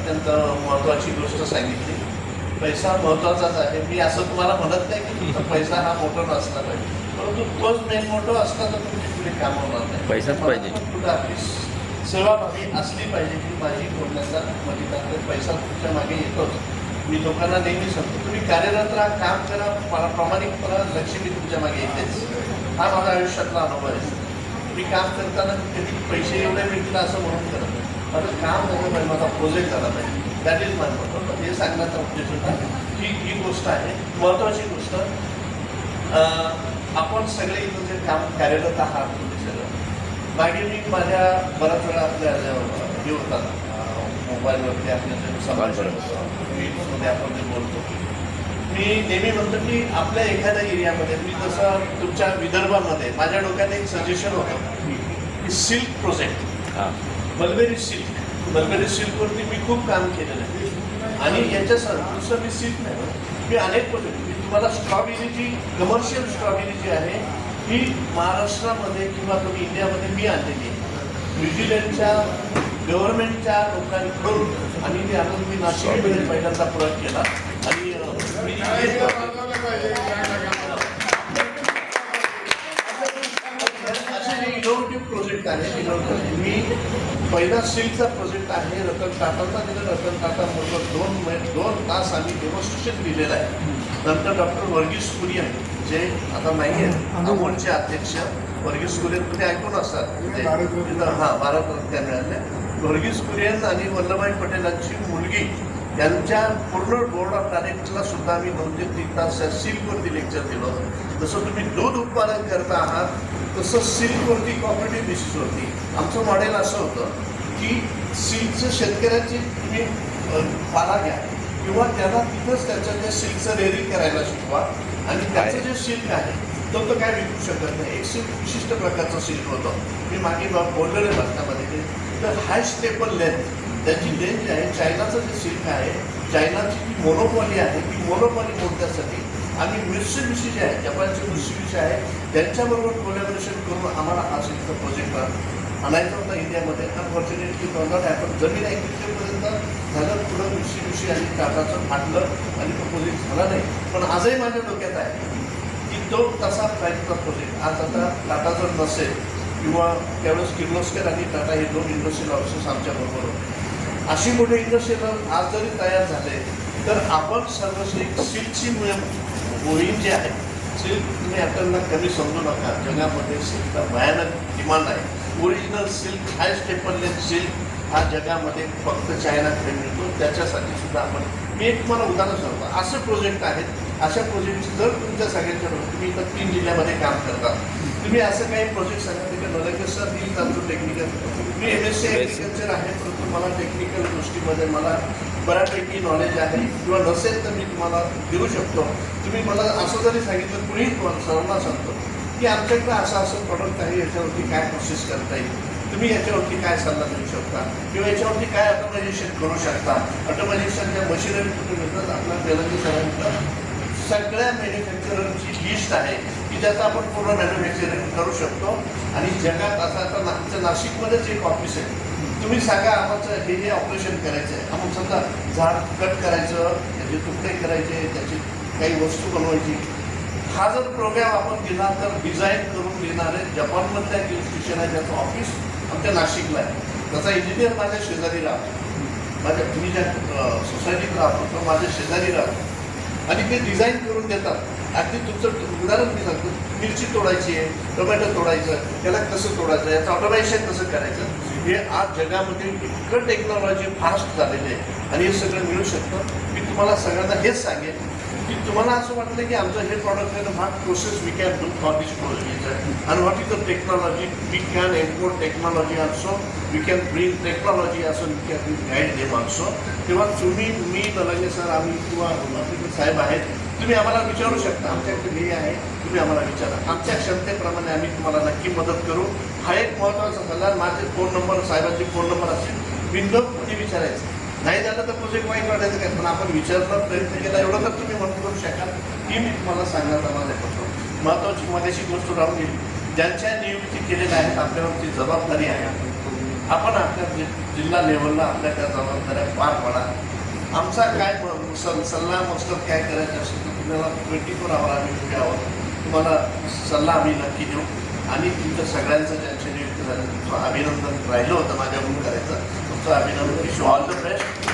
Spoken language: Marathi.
अत्यंत महत्त्वाची गोष्ट सांगितली. पैसा महत्त्वाचाच आहे. मी असं तुम्हाला म्हणत नाही की तुमचा पैसा हा मोठा नसला पाहिजे, परंतु तोच मेन मोठं असला तर तुमची पुढे काम होणार नाही. पैसाच पाहिजे. कुठं आपली सेवाभावी असली पाहिजे की माझी बोलण्याचा म्हणजे पैसा तुमच्या मागे येतोच. मी लोकांना नेहमी सांगतो, तुम्ही कार्यरत राहा, काम करा, प्रामाणिकपणा, लक्ष्मी तुमच्या मागे येतेच. हा माझा आयुष्यातला अनुभव आहे. मी काम करताना कधी पैसे एवढे मिळतील असं म्हणून करत नाही. माझं काम झालं पाहिजे, माझा प्रोजेक्ट झाला पाहिजे. That is my motto. हे सांगण्याचा उद्देश होता ही गोष्ट आहे महत्त्वाची गोष्ट. आपण सगळे इथं जे काम कार्यरत आहात तुम्ही सगळं, मागे मी माझ्या बऱ्याच वेळा आपल्या हे होतात मोबाईलवरती आपल्या मध्ये आपण जे बोलतो, मी नेहमी म्हणतो की आपल्या एखाद्या एरियामध्ये मी जसं तुमच्या विदर्भामध्ये माझ्या डोक्यात एक सजेशन होतं की सिल्क प्रोजेक्ट, मलबेरी सिल्कवरती मी खूप काम केलेलं आहे. आणि याच्या दुसरं मी सिल्क नाही, मी अनेक प्रोजेक्ट, मी तुम्हाला स्ट्रॉबेरी जी कमर्शियल स्ट्रॉबेरी जी आहे ही महाराष्ट्रामध्ये किंवा तुम्ही इंडियामध्ये मी आणलेली आहे न्यूझीलंडच्या गव्हर्नमेंटच्या लोकांकडून. आणि ते आणून मी नाशिकमध्ये पहिल्यांदा प्रयोग केला. आणि इनोव्हेटिव्ह प्रोजेक्ट आहे. मी पहिला सिल्कचा प्रोजेक्ट आहे रतन टाटाचा दिला. रतन टाटा बरोबर 2 तास आम्ही डेमॉन्स्ट्रेशन दिलेलं आहे. नंतर डॉक्टर वर्गीस कुरियन जे आता नाही आहेत, अमोलचे अध्यक्ष वर्गीस कुरियन तुम्ही ऐकून असतात, हां भारतरत्न मिळाले. वर्गीस कुरियन आणि वल्लभभाई पटेलांची मुलगी यांच्या पूर्ण बोर्ड ऑफ डायरेक्टरला सुद्धा आम्ही 2 ते 3 तास सिल्कवरती लेक्चर दिलं होतं. जसं तुम्ही दूध उत्पादन करता आहात तसं सिल्कवरती कॉपरेटिव्ह बेसिसवरती आमचं मॉडेल असं होतं की सिल्कचं शेतकऱ्यांची तुम्ही पाला घ्या किंवा त्यांना तिथंच त्याचं जे सिल्कचं रेअरिंग करायला शिकवा. आणि त्याचं जे सिल्क आहे तो काय विकू शकत नाही. एक सिल्क विशिष्ट प्रकारचं सिल्क होतं. मी मागे बोललेलं भारतामध्ये तर हाय स्टेपल लेंथ, त्याची लेंथ जी आहे, चायनाचं जे सिल्क आहे, चायनाची जी मोनोपॉली आहे ती मोनोपॉली मोडण्यासाठी आम्ही मित्सुबिशी जे आहे, जपानचे मित्सुबिशी आहे, त्यांच्याबरोबर कोलॅबोरेशन करून आम्हाला हा सिल्कचा प्रोजेक्ट आणायचा होता इंडियामध्ये. Unfortunately not happen. जमीन ॲग्रिकल्चरपर्यंत झालं, पुढं मित्सुबिशी आणि टाटाचं फाटलं आणि तो प्रोजेक्ट झाला नाही. पण आजही माझ्या डोक्यात आहे की तो तसा प्राईजचा प्रोजेक्ट आज आता टाटा जर नसेल किंवा त्यावेळेस किर्लोस्कर आणि टाटा हे 2 इंडस्ट्रियल ऑफिसर्स आमच्याबरोबर होते. अशी मोठे इंडस्ट्रियल आज जरी तयार झाले तर आपण सर्वश्रेष्ठ सिल्कची मोहीम जी आहे, सिल्क तुम्ही आपल्याला कमी समजू नका. जगामध्ये सिल्कचा भयानक डिमांड आहे. ओरिजिनल सिल्क, हाय स्टेपल लेंथ सिल्क हा जगामध्ये फक्त चायनाकडे मिळतो. त्याच्यासाठी सुद्धा मी एक तुम्हाला उदाहरण सांगतो. असे प्रोजेक्ट आहेत. अशा प्रोजेक्टची जर तुमच्या सगळ्यांच्या तुम्ही इथं 3 जिल्ह्यामध्ये काम करता, तुम्ही असं काही प्रोजेक्ट सांगितले की नरेंद्र सर दिल जातो टेक्निकल. मी MSc ॲग्रिकल्चर आहे, परंतु मला टेक्निकल गोष्टीमध्ये मला बऱ्यापैकी नॉलेज आहे किंवा नसेल तर मी तुम्हाला देऊ शकतो. तुम्ही मला असं जरी सांगितलं, कुणीही तुम्हाला सर्वांना सांगतो की आमच्याकडे असं प्रॉडक्ट आहे, याच्यावरती काय प्रोसेस करता येईल, तुम्ही याच्यावरती काय सल्ला देऊ शकता किंवा याच्यावरती काय ऑटोमायझेशन करू शकता. ऑटोमायझेशनच्या मशिनरी कुठे मिळतात, आपल्या तेलंगी सरांचं सगळ्या मॅन्युफॅक्चररची लिस्ट आहे की ज्याचं आपण पूर्ण मॅन्युफॅक्चरिंग करू शकतो. आणि जगात असं आता आमच्या नाशिकमध्येच एक ऑफिस आहे. तुम्ही सांगा आम्हाला हे ऑपरेशन करायचं आहे, आपण समजा झाड कट करायचं, त्याचे तुकडे करायचे, त्याची काही वस्तू बनवायची, हा जर प्रोग्राम आपण दिला तर डिझाईन करून देणारे जपानमधल्या एक इन्स्टिट्यूशन आहे ज्याचं ऑफिस आमच्या नाशिकला आहे. त्याचा इंजिनियर माझ्या शेजारी राहतो, मी ज्या सोसायटीत राहतो तो माझ्या शेजारी राहतो. आणि ते डिझाईन करून देतात. अगदी तुमचं उदाहरण मी सांगतो, मिरची तोडायची आहे, टोमॅटो तोडायचं, त्याला कसं तोडायचं, याचं ऑटोमायझेशन कसं करायचं, हे आज जगामध्ये इतकं टेक्नॉलॉजी फास्ट झालेली आहे आणि हे सगळं मिळू शकतं. मी तुम्हाला सगळ्यांना हेच सांगेन की तुम्हाला असं वाटलं की आमचं हे प्रॉडक्ट आहे, what process we can do for this project आणि what is the technology we can import technology also, we can bring technology also, we can guide them also. तेव्हा तुम्ही, मी नलंगे सर, आम्ही किंवा साहेब आहेत, तुम्ही आम्हाला विचारू शकता. आमच्याकडे हे आहे, तुम्ही आम्हाला विचारा. आमच्या क्षमतेप्रमाणे आम्ही तुम्हाला नक्की मदत करू. हा एक महत्त्वाचा सल्ला. माझे फोन नंबर, साहेबांचे फोन नंबर असेल, बिनधोक कोणी विचारायचं. नाही झालं तर प्रोजेक्ट वाईट वाटायचं काय, पण आपण विचारला, प्रयत्न केला, एवढं तर तुम्ही मदत करू शकाल ही मी तुम्हाला सांगण्याचा माझा करतो. महत्त्वाची माझ्याशी गोष्ट राहून गेली, ज्यांच्या नियुक्ती केलेल्या आहेत आपल्यावरची जबाबदारी आहे. आपण आपल्या जिल्हा लेवलला आपल्या त्या जबाबदाऱ्या पार पडा. आमचा काय सल्ला मसलत काय करायचं असेल तर तुम्हाला 24 आवर आम्ही उभे आहोत. तुम्हाला सल्ला आम्ही नक्की देऊ आणि तुमच्या सगळ्यांचं ज्यांचे नियुक्त झालं तुमचं अभिनंदन राहिलं होतं माझ्याकडून करायचं. तुमचं अभिनंदन. Wish you all the best.